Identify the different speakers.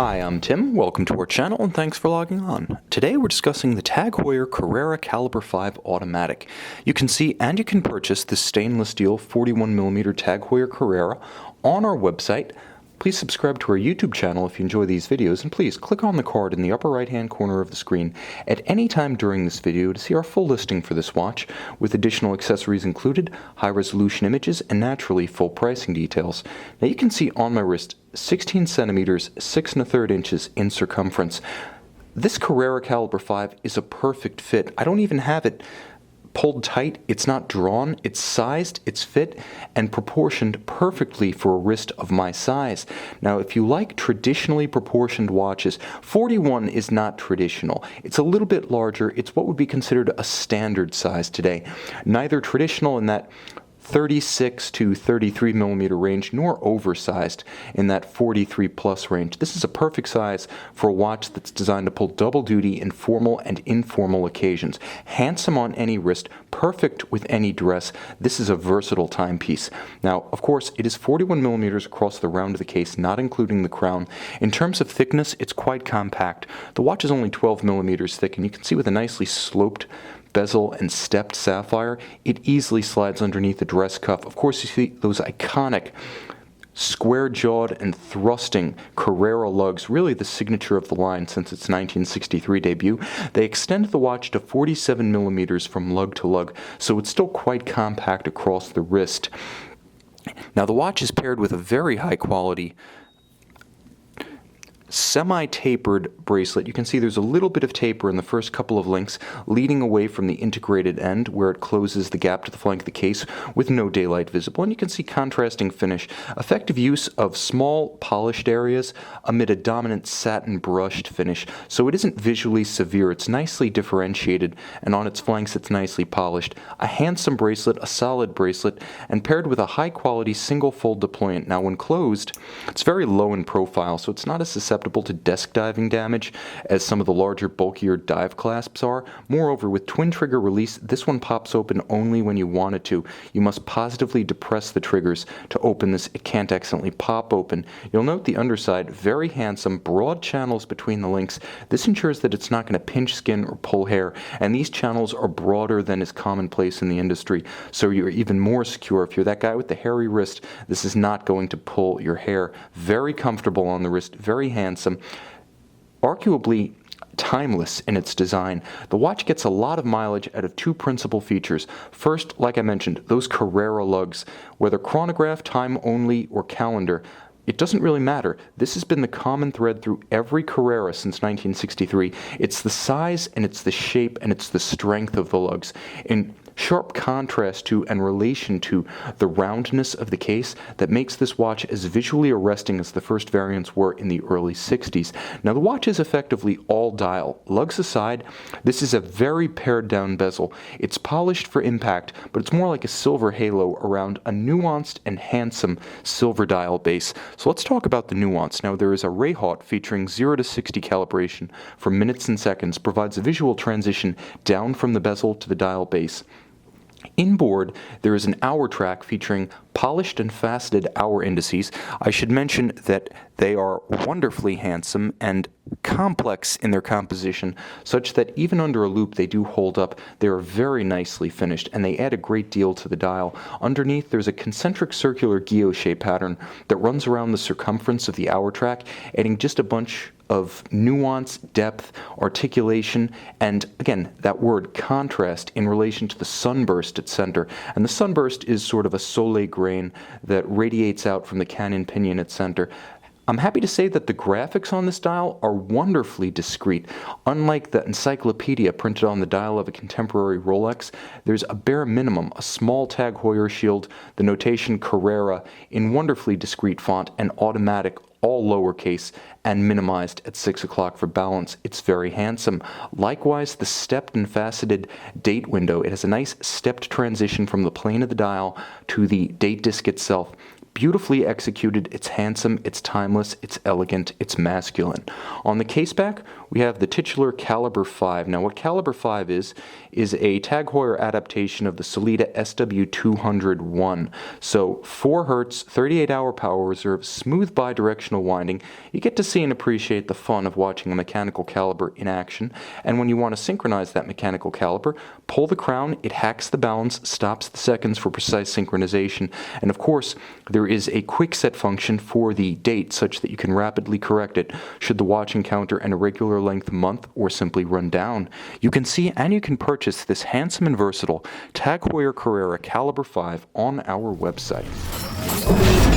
Speaker 1: Hi, I'm Tim. Welcome to our channel and thanks for logging on. Today we're discussing the Heuer Carrera Calibre 5 automatic. You can see and you can purchase this stainless steel 41mm Heuer Carrera on our website. Please subscribe to our YouTube channel if you enjoy these videos, and please click on the card in the upper right hand corner of the screen at any time during this video to see our full listing for this watch with additional accessories included, high resolution images, and naturally full pricing details. Now you can see on my wrist 16 centimeters 6 1/3 inches in circumference. This Carrera Calibre 5 is a perfect fit. I don't even have it pulled tight, it's not drawn, it's sized, it's fit, and proportioned perfectly for a wrist of my size. Now, if you like traditionally proportioned watches, 41 is not traditional. It's a little bit larger. It's what would be considered a standard size today. Neither traditional in that 36 to 33 millimeter range, nor oversized in that 43 plus range. This is a perfect size for a watch that's designed to pull double duty in formal and informal occasions. Handsome on any wrist, perfect with any dress. This is a versatile timepiece. Now, of course, it is 41 millimeters across the round of the case, not including the crown. In terms of thickness, it's quite compact. The watch is only 12 millimeters thick, and you can see with a nicely sloped bezel and stepped sapphire, it easily slides underneath the dress cuff. Of course, you see those iconic square-jawed and thrusting Carrera lugs, really the signature of the line since its 1963 debut. They extend the watch to 47 millimeters from lug to lug, so it's still quite compact across the wrist. Now, the watch is paired with a very high-quality semi-tapered bracelet. You can see there's a little bit of taper in the first couple of links, leading away from the integrated end where it closes the gap to the flank of the case with no daylight visible. And you can see contrasting finish, effective use of small polished areas amid a dominant satin brushed finish. So it isn't visually severe. It's nicely differentiated, and on its flanks it's nicely polished. A handsome bracelet, a solid bracelet, and paired with a high-quality single-fold deployant. Now, when closed, it's very low in profile, so it's not as susceptible to desk diving damage as some of the larger, bulkier dive clasps are. Moreover, with twin trigger release, this one pops open only when you want it to. You must positively depress the triggers to open this. It can't accidentally pop open. You'll note the underside, very handsome, broad channels between the links. This ensures that it's not going to pinch skin or pull hair, and these channels are broader than is commonplace in the industry, so you're even more secure. If you're that guy with the hairy wrist, this is not going to pull your hair. Very comfortable on the wrist, very handsome, arguably timeless in its design. The watch gets a lot of mileage out of two principal features. First, like I mentioned, those Carrera lugs. Whether chronograph, time only, or calendar, it doesn't really matter. This has been the common thread through every Carrera since 1963. It's the size, and it's the shape, and it's the strength of the lugs. In sharp contrast to and relation to the roundness of the case that makes this watch as visually arresting as the first variants were in the early 60s. Now, the watch is effectively all dial. Lugs aside, this is a very pared down bezel. It's polished for impact, but it's more like a silver halo around a nuanced and handsome silver dial base. So let's talk about the nuance. Now, there is a Rayhaut featuring 0 to 60 calibration for minutes and seconds, provides a visual transition down from the bezel to the dial base. Inboard, there is an hour track featuring polished and faceted hour indices. I should mention that they are wonderfully handsome and complex in their composition, such that even under a loop they do hold up. They are very nicely finished, and they add a great deal to the dial. Underneath, there's a concentric circular guilloche pattern that runs around the circumference of the hour track, adding just a bunch of nuance, depth, articulation, and again, that word contrast in relation to the sunburst at center. And the sunburst is sort of a soleil grain that radiates out from the cannon pinion at center. I'm happy to say that the graphics on this dial are wonderfully discreet. Unlike the encyclopedia printed on the dial of a contemporary Rolex, there's a bare minimum, a small tag Heuer shield, the notation Carrera in wonderfully discreet font, and automatic, all lowercase, and minimized at 6 o'clock for balance. It's very handsome. Likewise, the stepped and faceted date window. It has a nice stepped transition from the plane of the dial to the date disc itself. Beautifully executed, it's handsome, it's timeless, it's elegant, it's masculine. On the case back, we have the titular Calibre 5. Now what Calibre 5 is a Tag Heuer adaptation of the Sellita SW201. So 4 Hz, 38-hour power reserve, smooth bidirectional winding. You get to see and appreciate the fun of watching a mechanical caliber in action. And when you want to synchronize that mechanical caliber, pull the crown, it hacks the balance, stops the seconds for precise synchronization. And of course, there is a quick set function for the date such that you can rapidly correct it should the watch encounter an irregular length month or simply run down. You can see and you can purchase this handsome and versatile Tag Heuer Carrera Calibre 5 on our website.